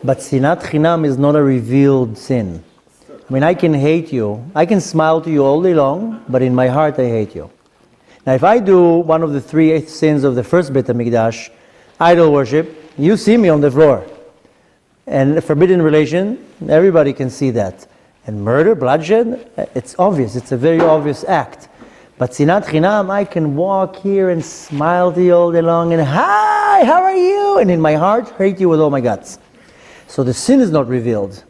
But sinat chinam is not a revealed sin. I mean, I can hate you. I can smile to you all day long, but in my heart I hate you. Now, if I do one of the 3 sins of the first Beit HaMikdash, idol worship, you see me on the floor. And forbidden relation, everybody can see that. And murder, bloodshed, it's obvious. It's a very obvious act. But sinat chinam, I can walk here and smile to you all day long and, hi, how are you? And in my heart, hate you with all my guts. So the sin is not revealed.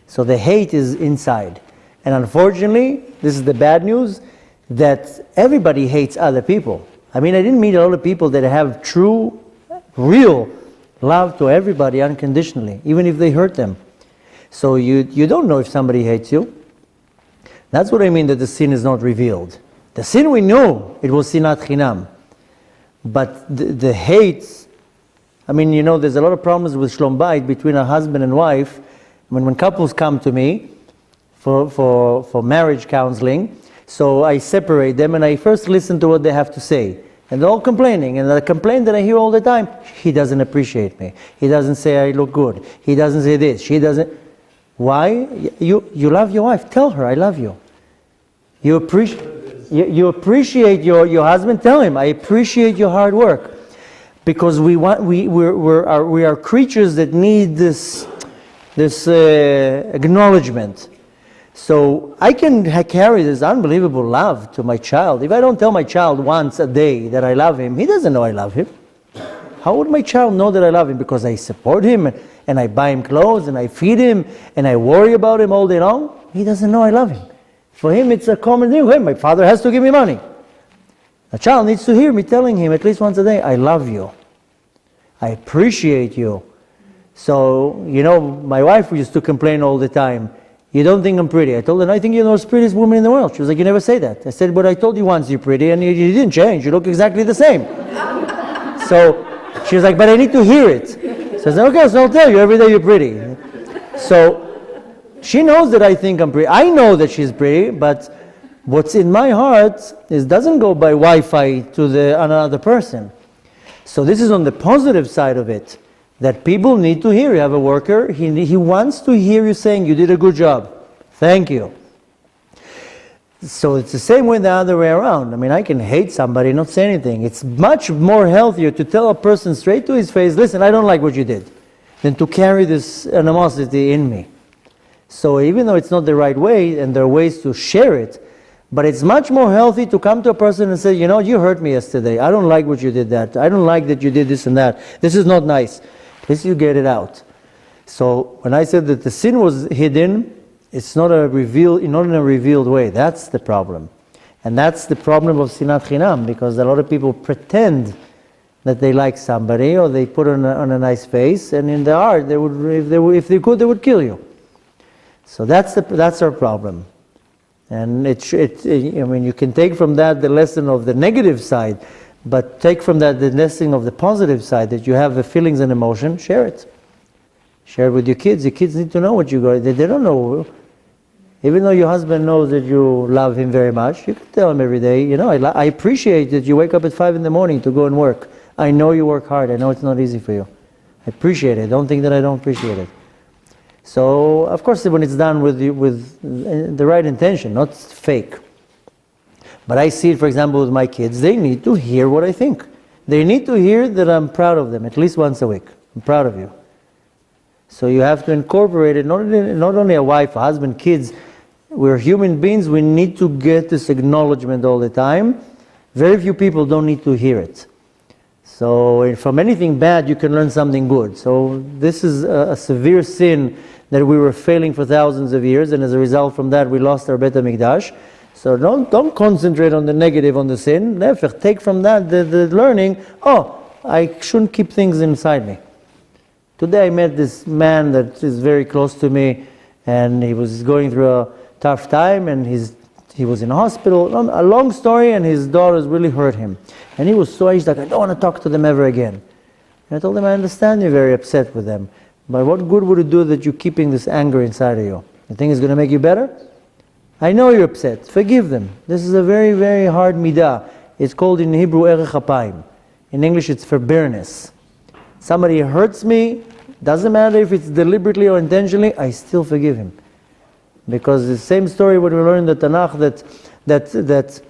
So the hate is inside. And unfortunately, this is the bad news, that everybody hates other people. I mean, I didn't meet a lot of people that have true, real love to everybody unconditionally, even if they hurt them. So you don't know if somebody hates you. That's what I mean that the sin is not revealed. The sin we know, it was sinat chinam. But the hate, I mean, you know, there's a lot of problems with shlom bayit between a husband and wife. When couples come to me for marriage counseling, so I separate them and I first listen to what they have to say. And they're all complaining. And the complaint that I hear all the time, he doesn't appreciate me. He doesn't say I look good. He doesn't say this. She doesn't. Why? You love your wife. Tell her I love you. You appreciate your husband. Tell him I appreciate your hard work. Because we are creatures that need this acknowledgement. So I can carry this unbelievable love to my child. If I don't tell my child once a day that I love him, he doesn't know I love him. How would my child know that I love him? Because I support him and I buy him clothes and I feed him and I worry about him all day long? He doesn't know I love him. For him it's a common thing. Hey, my father has to give me money. A child needs to hear me telling him at least once a day, I love you. I appreciate you. So, you know, my wife used to complain all the time. You don't think I'm pretty. I told her, I think you're the most prettiest woman in the world. She was like, you never say that. I said, but I told you once you're pretty and you didn't change. You look exactly the same. So she was like, but I need to hear it. So I said, okay, so I'll tell you every day you're pretty. So she knows that I think I'm pretty. I know that she's pretty, but what's in my heart doesn't go by Wi-Fi to another person. So this is on the positive side of it. That people need to hear. You have a worker, he wants to hear you saying, you did a good job. Thank you. So it's the same way the other way around. I mean, I can hate somebody and not say anything. It's much more healthier to tell a person straight to his face, listen, I don't like what you did, than to carry this animosity in me. So even though it's not the right way, and there are ways to share it, but it's much more healthy to come to a person and say, you know, you hurt me yesterday. I don't like what you did that. I don't like that you did this and that. This is not nice. At least you get it out. So when I said that the sin was hidden, it's not in a revealed way. That's the problem. And that's the problem of sinat chinam, because a lot of people pretend that they like somebody, or they put on a nice face, and in their heart, if they could, they would kill you. So that's our problem. And I mean, you can take from that the lesson of the negative side, but take from that the lesson of the positive side, that you have the feelings and emotion, share it. Share it with your kids. Your kids need to know what you go. They don't know. Even though your husband knows that you love him very much, you can tell him every day, you know, I appreciate that you wake up at 5 in the morning to go and work. I know you work hard. I know it's not easy for you. I appreciate it. Don't think that I don't appreciate it. So, of course, when it's done with the right intention, not fake. But I see it, for example, with my kids. They need to hear what I think. They need to hear that I'm proud of them at least once a week. I'm proud of you. So you have to incorporate it, not only a wife, a husband, kids. We're human beings. We need to get this acknowledgement all the time. Very few people don't need to hear it. So from anything bad, you can learn something good. So this is a severe sin that we were failing for thousands of years, and as a result from that, we lost our Beit HaMikdash. So don't concentrate on the negative, on the sin. Never take from that the learning, I shouldn't keep things inside me. Today I met this man that is very close to me, and he was going through a tough time, and he was in hospital. A long story, and his daughters really hurt him. And he was he's like, I don't want to talk to them ever again. And I told him, I understand you're very upset with them, but what good would it do that you're keeping this anger inside of you? You think it's going to make you better? I know you're upset. Forgive them. This is a very, very hard midah. It's called in Hebrew erech apayim. In English, it's forbearance. Somebody hurts me, Doesn't matter if it's deliberately or intentionally, I still forgive him. Because the same story what we learn in the Tanakh that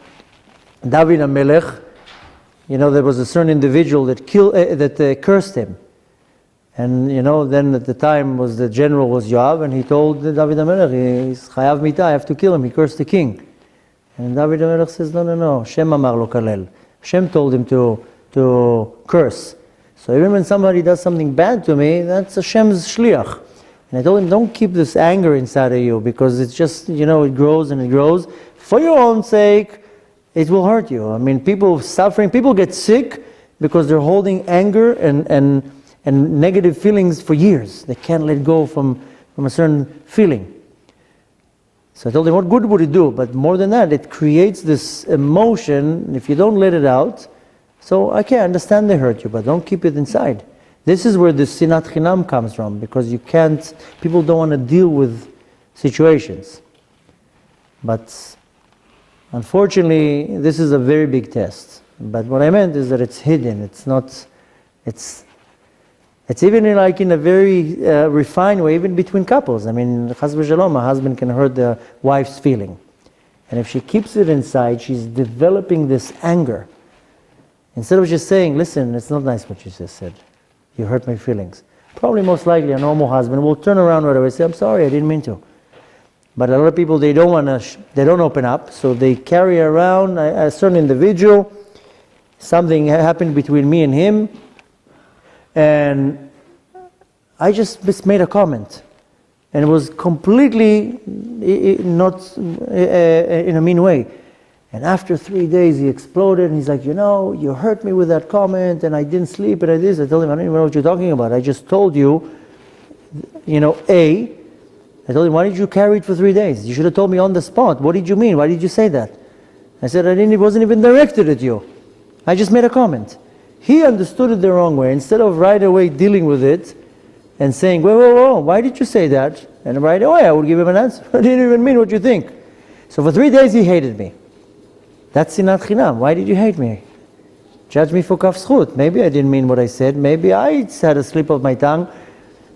David HaMelech, there was a certain individual that cursed him. And then at the time the general was Yoav, and he told David HaMelech, he's chayav mita, I have to kill him, he cursed the king. And David HaMelech says, no, Hashem amar lo kalel. Hashem told him to curse. So even when somebody does something bad to me, that's Hashem's shliach. And I told him, don't keep this anger inside of you, because it's just, it grows and it grows. For your own sake, it will hurt you. I mean, people suffering, people get sick because they're holding anger and negative feelings for years. They can't let go from a certain feeling. So I told him, what good would it do? But more than that, it creates this emotion. If you don't let it out, so I can understand they hurt you, but don't keep it inside. This is where the sinat chinam comes from, because people don't want to deal with situations. But unfortunately, this is a very big test. But what I meant is that it's hidden. It's even like in a very refined way, even between couples. I mean, chas v'shalom, a husband can hurt the wife's feeling. And if she keeps it inside, she's developing this anger. Instead of just saying, listen, it's not nice what you just said. You hurt my feelings. Probably most likely a normal husband will turn around right away and say, I'm sorry, I didn't mean to. But a lot of people, they don't open up, so they carry around a certain individual. Something happened between me and him, and I just made a comment. And it was completely not in a mean way. And after 3 days he exploded, and he's like, you hurt me with that comment, and I didn't sleep, and I did this. I told him, I don't even know what you're talking about. I just told you, I told him, why did you carry it for 3 days? You should have told me on the spot. What did you mean? Why did you say that? I said, it wasn't even directed at you. I just made a comment. He understood it the wrong way. Instead of right away dealing with it and saying, whoa, why did you say that? And right away I would give him an answer. I didn't even mean what you think. So for 3 days he hated me. That's sinat chinam. Why did you hate me? Judge me for kaf zchut. Maybe I didn't mean what I said. Maybe I had a slip of my tongue.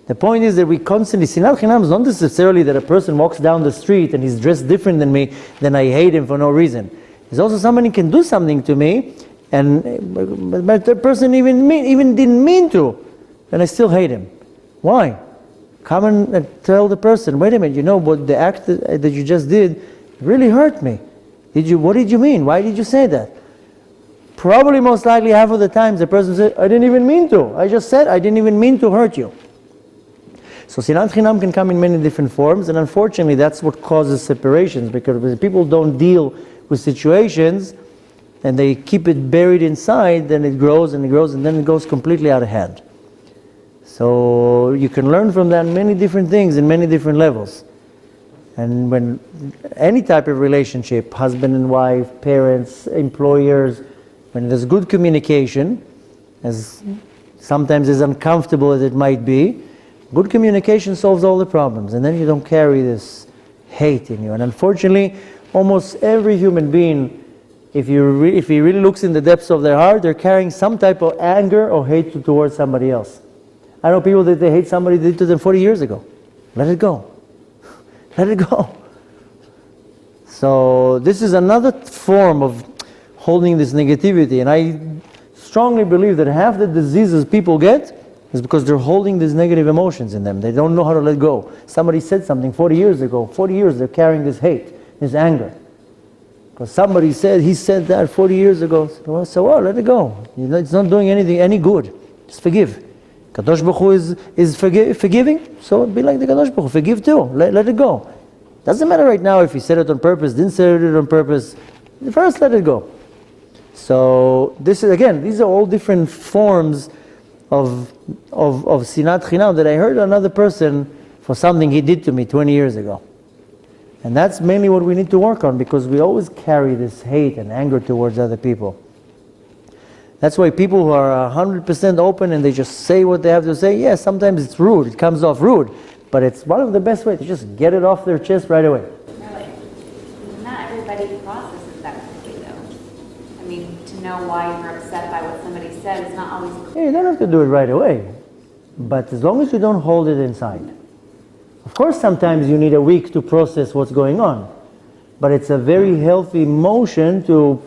The point is that we constantly, sinat chinam is not necessarily that a person walks down the street and he's dressed different than me, then I hate him for no reason. There's also somebody can do something to me, but the person even didn't mean to, and I still hate him. Why? Come and tell the person, wait a minute, what the act that you just did really hurt me. What did you mean? Why did you say that? Probably most likely half of the times the person said, I didn't even mean to. I just said I didn't even mean to hurt you. So sinat chinam can come in many different forms, and unfortunately that's what causes separations, because when people don't deal with situations and they keep it buried inside, then it grows and it grows, and then it goes completely out of hand. So you can learn from that many different things in many different levels. And when any type of relationship, husband and wife, parents, employers, when there's good communication, as sometimes as uncomfortable as it might be, good communication solves all the problems, and then you don't carry this hate in you. And unfortunately, almost every human being, if he really looks in the depths of their heart, they're carrying some type of anger or hate towards somebody else. I know people that they hate somebody they did to them 40 years ago. Let it go. Let it go. So this is another form of holding this negativity, and I strongly believe that half the diseases people get is because they're holding these negative emotions in them. They don't know how to let go. Somebody said something 40 years ago. 40 years they're carrying this hate, this anger. Because somebody said, he said that 40 years ago. So let it go. It's not doing any good. Just forgive. Kadosh Baruch Hu is forgiving, so be like the Kadosh Baruch Hu. Forgive too. Let it go. Doesn't matter right now if he said it on purpose, didn't say it on purpose. First, let it go. So this is, again, these are all different forms of sinat chinam that I heard another person for something he did to me 20 years ago. And that's mainly what we need to work on, because we always carry this hate and anger towards other people. That's why people who are 100% open and they just say what they have to say, yes, sometimes it's rude, it comes off rude, but it's one of the best ways to just get it off their chest right away. Really? Not everybody processes that quickly, though. I mean, to know why you're upset by what somebody said is not always clear. Yeah, you don't have to do it right away. But as long as you don't hold it inside. Of course, sometimes you need a week to process what's going on. But it's a very healthy motion to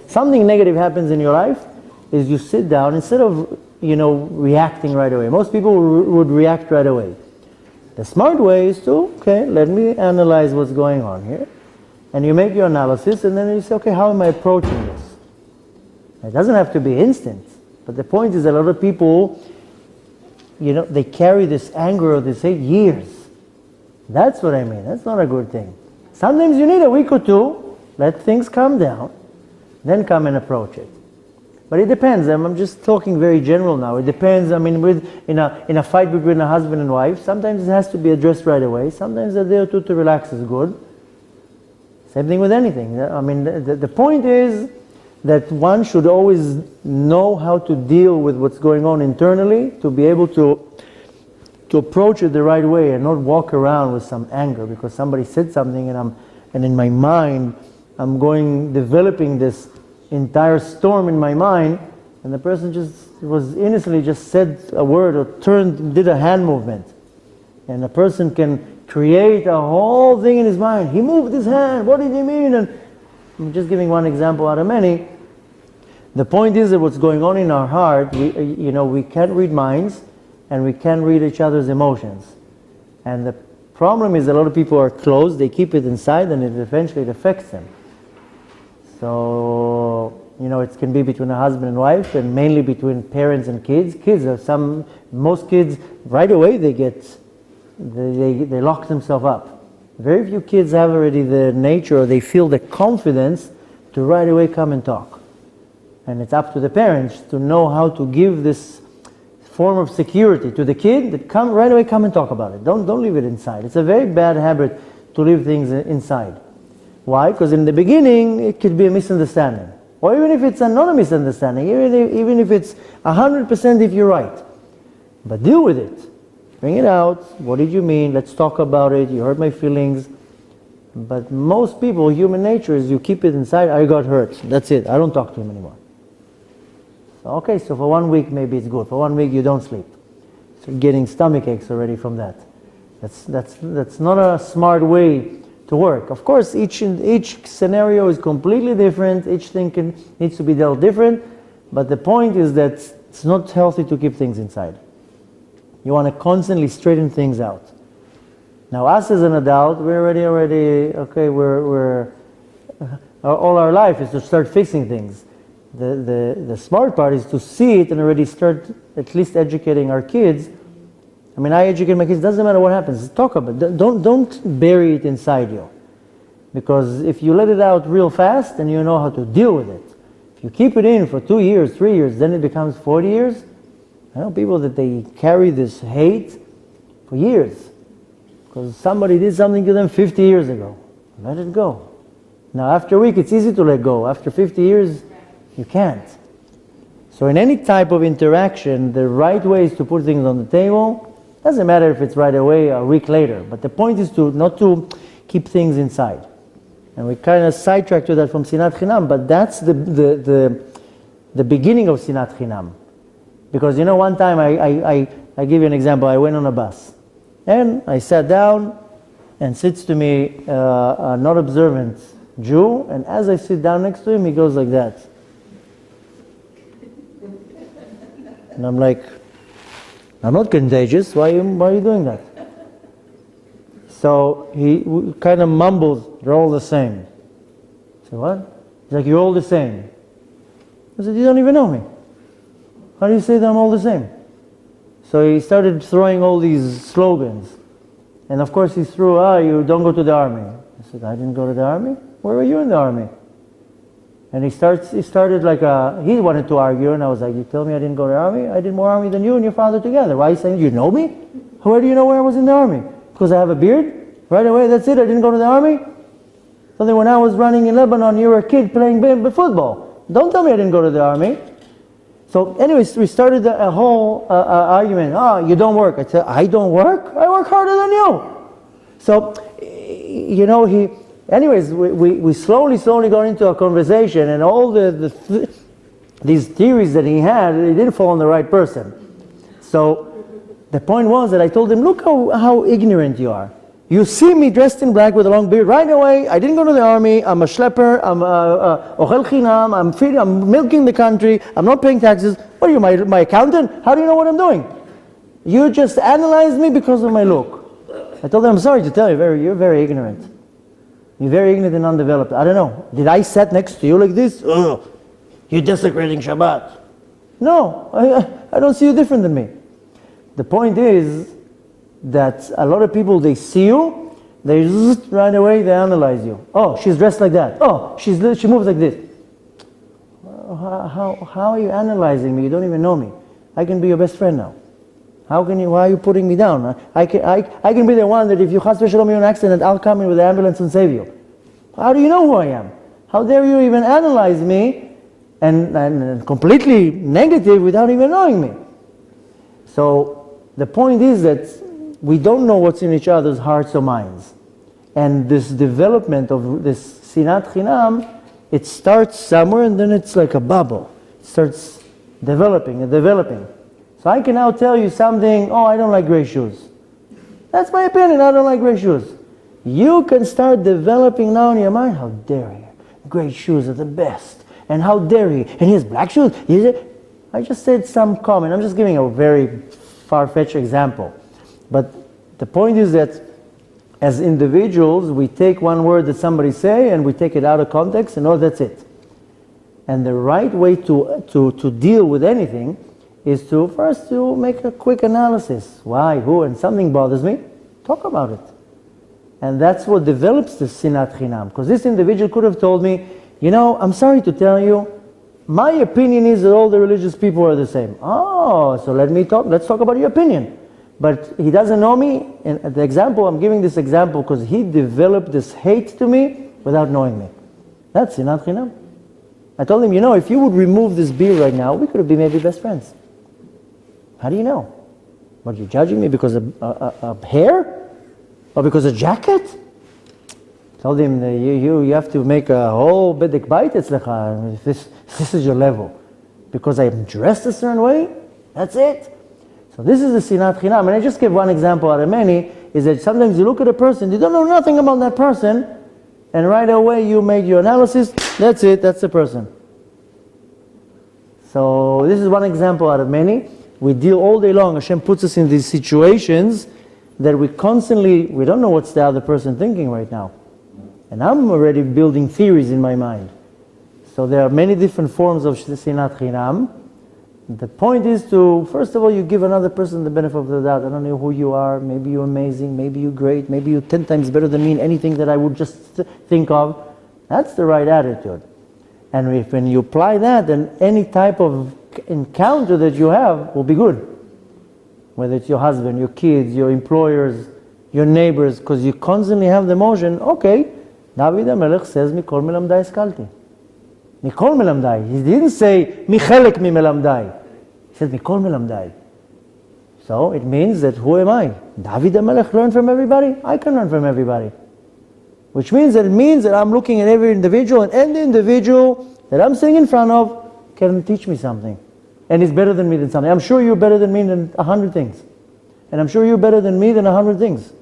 something negative happens in your life, is you sit down instead of, reacting right away. Most people would react right away. The smart way is to, let me analyze what's going on here. And you make your analysis, and then you say, how am I approaching this? It doesn't have to be instant. But the point is, a lot of people, they carry this anger of this 8 years. That's what I mean. That's not a good thing. Sometimes you need a week or two, let things calm down, then come and approach it. But it depends. I'm just talking very general now. It depends. In a fight between a husband and wife, sometimes it has to be addressed right away. Sometimes a day or two to relax is good. Same thing with anything. The point is that one should always know how to deal with what's going on internally, to be able to approach it the right way and not walk around with some anger because somebody said something and in my mind I'm developing this entire storm in my mind, and the person was innocently just said a word or did a hand movement. And a person can create a whole thing in his mind. He moved his hand, what did he mean? And I'm just giving one example out of many. The point is that what's going on in our heart, we can't read minds and we can't read each other's emotions. And the problem is a lot of people are closed, they keep it inside and eventually it affects them. So, it can be between a husband and wife and mainly between parents and kids. Most kids, right away they lock themselves up. Very few kids have already the nature or they feel the confidence to right away come and talk. And it's up to the parents to know how to give this form of security to the kid that right away come and talk about it. Don't leave it inside. It's a very bad habit to leave things inside. Why? Because in the beginning it could be a misunderstanding. Or even if it's not a misunderstanding, even if it's 100% if you're right. But deal with it. Bring it out. What did you mean? Let's talk about it. You hurt my feelings. But most people, human nature is you keep it inside. I got hurt. That's it. I don't talk to him anymore. So for 1 week maybe it's good. For 1 week you don't sleep. So you're getting stomach aches already from that. That's not a smart way to work. Of course, each scenario is completely different. Each thing needs to be dealt different. But the point is that it's not healthy to keep things inside. You want to constantly straighten things out. Now, us as an adult, we're already all our life is to start fixing things. The smart part is to see it and already start at least educating our kids. I educate my kids, doesn't matter what happens, talk about it. Don't bury it inside you. Because if you let it out real fast, then you know how to deal with it. If you keep it in for 2 years, 3 years, then it becomes 40 years. I know people that they carry this hate for years. Because somebody did something to them 50 years ago. Let it go. Now after a week it's easy to let go. After 50 years, you can't. So in any type of interaction, the right way is to put things on the table. Doesn't matter if it's right away or a week later, but the point is not to keep things inside. And we kind of sidetracked to that from Sinat Chinam, but that's the beginning of Sinat Chinam. Because one time I give you an example. I went on a bus and I sat down and sits to me a not observant Jew, and as I sit down next to him, he goes like that. And I'm like, I'm not contagious. Why are you doing that? So he kind of mumbles, they're all the same. I said, what? He's like, you're all the same. I said, you don't even know me. How do you say that I'm all the same? So he started throwing all these slogans. And of course he threw, you don't go to the army. I said, I didn't go to the army? Where were you in the army? And he started like he wanted to argue, and I was like, you tell me I didn't go to the army? I did more army than you and your father together. Why are you saying, you know me? Where do you know where I was in the army? Because I have a beard? Right away, that's it, I didn't go to the army? So then when I was running in Lebanon, you were a kid playing football. Don't tell me I didn't go to the army. So anyways, we started a whole argument. You don't work. I said, I don't work? I work harder than you. So, anyways, we slowly got into a conversation, and all these theories that he had, he didn't fall on the right person. So the point was that I told him, look how ignorant you are. You see me dressed in black with a long beard right away. I didn't go to the army. I'm a schlepper. I'm ochel chinam. I'm milking the country. I'm not paying taxes. What are you, my accountant? How do you know what I'm doing? You just analyze me because of my look. I told him, I'm sorry to tell you, you're very ignorant. You're very ignorant and undeveloped. I don't know. Did I sit next to you like this? Oh, you're desecrating Shabbat. No, I don't see you different than me. The point is that a lot of people, they see you, they just right away, they analyze you. Oh, she's dressed like that. Oh, she moves like this. How are you analyzing me? You don't even know me. I can be your best friend now. Why are you putting me down? I can be the one that if you chas v'shalom you're in an accident, I'll come in with the ambulance and save you. How do you know who I am? How dare you even analyze me and completely negative without even knowing me? So the point is that we don't know what's in each other's hearts or minds. And this development of this sinat chinam, it starts somewhere and then it's like a bubble. It starts developing and developing. So I can now tell you something, oh, I don't like gray shoes. That's my opinion, I don't like gray shoes. You can start developing now in your mind, how dare you? Gray shoes are the best. And how dare you? And he has black shoes. I just said some comment. I'm just giving a very far-fetched example. But the point is that as individuals, we take one word that somebody say and we take it out of context and oh, that's it. And the right way to deal with anything is to first to make a quick analysis. Why, who, and something bothers me, talk about it. And that's what develops the sinat chinam. Because this individual could have told me, you know, I'm sorry to tell you, my opinion is that all the religious people are the same. Oh, so let's talk about your opinion. But he doesn't know me, and the example, I'm giving this example because he developed this hate to me without knowing me. That's sinat chinam. I told him, you know, if you would remove this beard right now, we could be maybe best friends. How do you know? What, you judging me because of a hair? Or because of jacket? Told him, you have to make a whole bedek bait etzlecha. This is your level. Because I'm dressed a certain way, that's it. So this is the sinat chinam. And I just give one example out of many, is that sometimes you look at a person, you don't know nothing about that person, and right away you make your analysis, that's it, that's the person. So this is one example out of many. We deal all day long, Hashem puts us in these situations that we don't know what's the other person thinking right now. And I'm already building theories in my mind. So there are many different forms of sinat chinam. The point is to, first of all, you give another person the benefit of the doubt. I don't know who you are, maybe you're amazing, maybe you're great, maybe you're 10 times better than me in anything that I would just think of. That's the right attitude. And when you apply that, then any type of encounter that you have will be good. Whether it's your husband, your kids, your employers, your neighbors, because you constantly have the emotion, okay, David HaMelech says, Mikol melamdai eskalti. Mikol melamdai. He didn't say, Michelek mi melamdai. He said, Mikol melamdai. So it means that who am I? David HaMelech learned from everybody? I can learn from everybody. Which means that I'm looking at every individual, and any individual that I'm sitting in front of can teach me something. And is better than me than something. I'm sure you're better than me than 100 things. And I'm sure you're better than me than 100 things.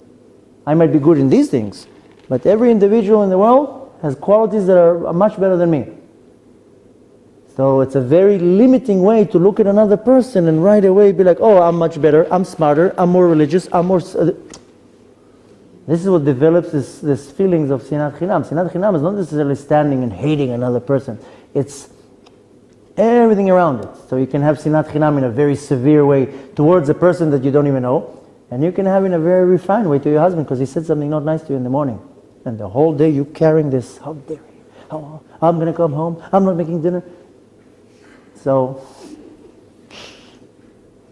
I might be good in these things, but every individual in the world has qualities that are much better than me. So it's a very limiting way to look at another person and right away be like, oh, I'm much better, I'm smarter, I'm more religious, I'm more... This is what develops this feelings of sinat chinam. Sinat chinam is not necessarily standing and hating another person. It's everything around it. So you can have sinat chinam in a very severe way towards a person that you don't even know, and you can have in a very refined way to your husband because he said something not nice to you in the morning. And the whole day you're carrying this, how dare you? I'm going to come home, I'm not making dinner. So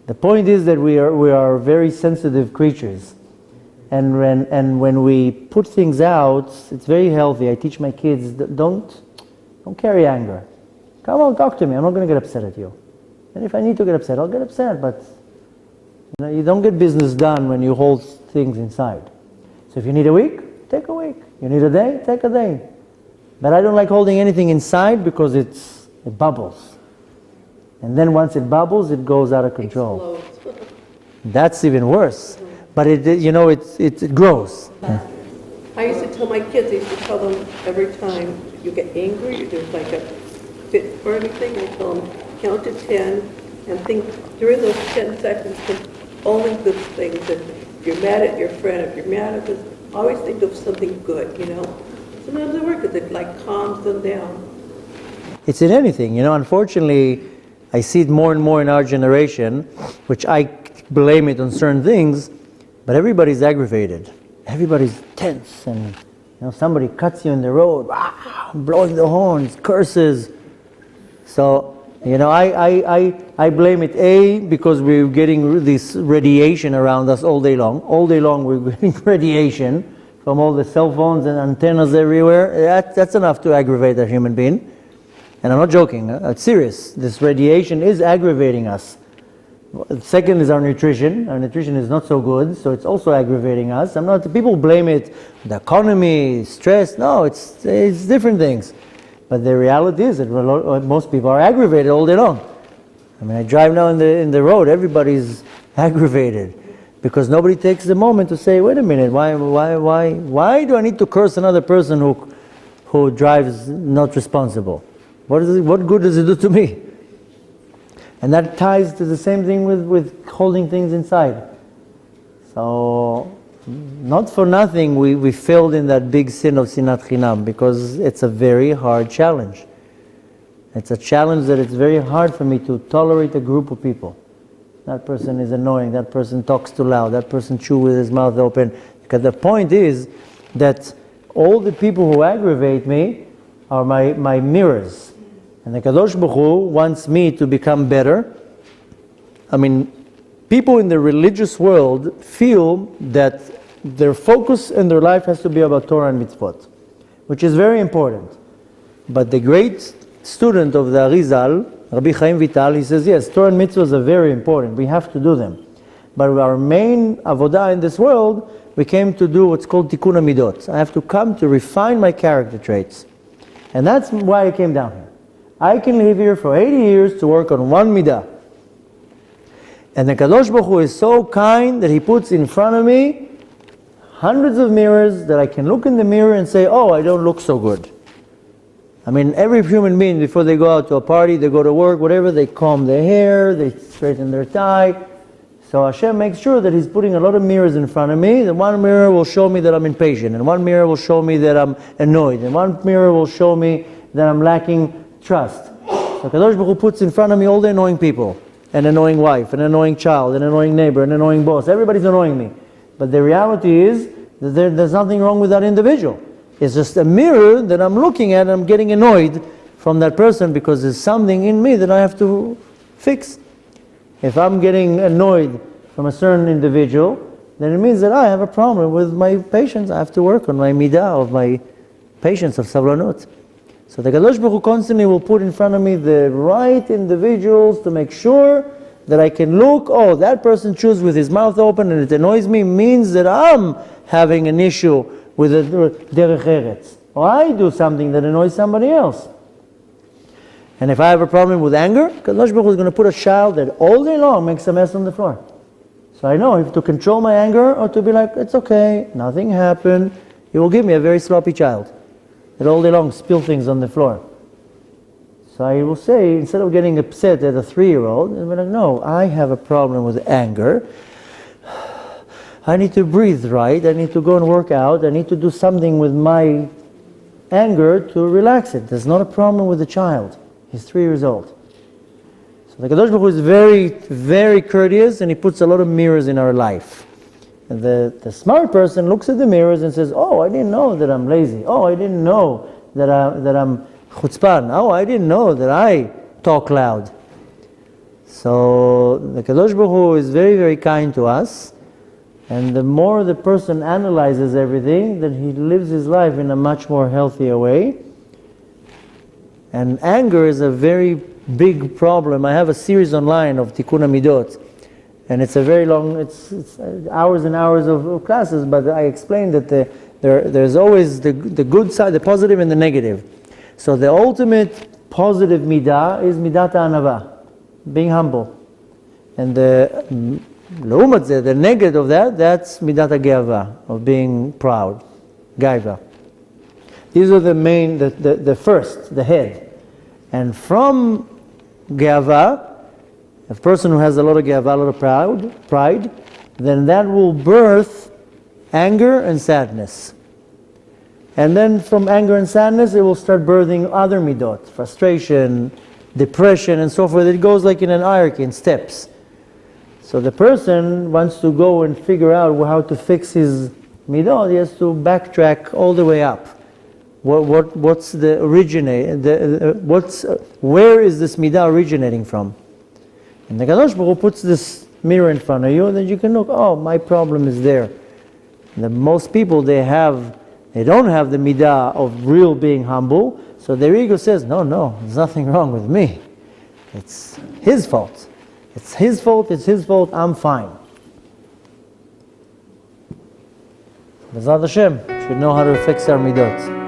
the point is that we are very sensitive creatures. And when we put things out, it's very healthy. I teach my kids, don't carry anger. Come on, talk to me. I'm not going to get upset at you. And if I need to get upset, I'll get upset. But you don't get business done when you hold things inside. So if you need a week, take a week. You need a day, take a day. But I don't like holding anything inside because it bubbles. And then once it bubbles, it goes out of control. Explodes. That's even worse. But it grows. I used to tell my kids, I used to tell them every time you get angry, there's like a fit or anything, I tell them, count to 10 and think during those 10 seconds, think only good things. If you're mad at your friend, if you're mad at this, always think of something good, Sometimes it works because it like calms them down. It's in anything, unfortunately, I see it more and more in our generation, which I blame it on certain things, but everybody's aggravated. Everybody's tense, and somebody cuts you in the road, blowing the horns, curses. So, I blame it, because we're getting this radiation around us all day long. All day long we're getting radiation from all the cell phones and antennas everywhere. That's enough to aggravate a human being. And I'm not joking, it's serious. This radiation is aggravating us. Second is our nutrition. Our nutrition is not so good, so it's also aggravating us. People blame it, the economy, stress. No, it's different things. But the reality is that most people are aggravated all day long. I drive now in the road, everybody's aggravated because nobody takes the moment to say, wait a minute, why do I need to curse another person who drives not responsible? What good does it do to me? And that ties to the same thing with holding things inside. So, not for nothing we failed in that big sin of sinat chinam, because it's a very hard challenge. It's a challenge that it's very hard for me to tolerate a group of people. That person is annoying, that person talks too loud, that person chews with his mouth open. Because the point is that all the people who aggravate me are my mirrors. And the Kadosh Baruch Hu wants me to become better. People in the religious world feel that their focus in their life has to be about Torah and mitzvot, which is very important. But the great student of the Arizal, Rabbi Chaim Vital, he says, yes, Torah and mitzvot are very important. We have to do them. But our main avodah in this world, we came to do what's called tikkun hamidot. I have to come to refine my character traits. And that's why I came down here. I can live here for 80 years to work on one midah. And the Kadosh Baruch Hu is so kind that He puts in front of me hundreds of mirrors that I can look in the mirror and say, oh, I don't look so good. Every human being, before they go out to a party, they go to work, whatever, they comb their hair, they straighten their tie. So Hashem makes sure that He's putting a lot of mirrors in front of me. The one mirror will show me that I'm impatient, and one mirror will show me that I'm annoyed, and one mirror will show me that I'm lacking trust. So Kadosh Baruch Hu puts in front of me all the annoying people, an annoying wife, an annoying child, an annoying neighbor, an annoying boss. Everybody's annoying me. But the reality is that there's nothing wrong with that individual. It's just a mirror that I'm looking at and I'm getting annoyed from that person because there's something in me that I have to fix. If I'm getting annoyed from a certain individual, then it means that I have a problem with my patience. I have to work on my midah of my patience of savlanut. So the Kadosh Baruch Hu constantly will put in front of me the right individuals to make sure that I can look, oh, that person chews with his mouth open and it annoys me, means that I'm having an issue with a derech eretz. Or I do something that annoys somebody else. And if I have a problem with anger, Kadosh Baruch Hu is going to put a child that all day long makes a mess on the floor. So I know if to control my anger or to be like, it's okay, nothing happened, He will give me a very sloppy child that all day long spill things on the floor. So I will say, instead of getting upset at a 3-year-old, I'll be like, no, I have a problem with anger. I need to breathe right, I need to go and work out, I need to do something with my anger to relax it. There's not a problem with the child. He's 3 years old. So the Kadosh Baruch Hu is very, very courteous, and He puts a lot of mirrors in our life. And the smart person looks at the mirrors and says, oh, I didn't know that I'm lazy. Oh, I didn't know that I'm chutzpan. Oh, I didn't know that I talk loud. So the Kadosh Baruch Hu is very, very kind to us. And the more the person analyzes everything, then he lives his life in a much more healthier way. And anger is a very big problem. I have a series online of Tikkun HaMidot. And it's a very long, it's hours and hours of classes, but I explained that there's always the good side, the positive and the negative. So the ultimate positive midah is midat Anava, being humble. And the L'umat zeh, the negative of that, that's midat ha'geava, of being proud, gaiva. These are the main, the first, the head. And from geava, a person who has a lot of geava, a lot of pride, then that will birth anger and sadness. And then from anger and sadness, it will start birthing other midot, frustration, depression, and so forth. It goes like in an hierarchy, in steps. So the person wants to go and figure out how to fix his midot. He has to backtrack all the way up. What's the originate? Where is this midah originating from? And the Kadosh Baruch Hu puts this mirror in front of you, and then you can look. Oh, my problem is there. Most people they don't have the midah of real being humble, so their ego says, no, there's nothing wrong with me. It's his fault. It's his fault, I'm fine. B'ezrat Hashem, should know how to fix our midot.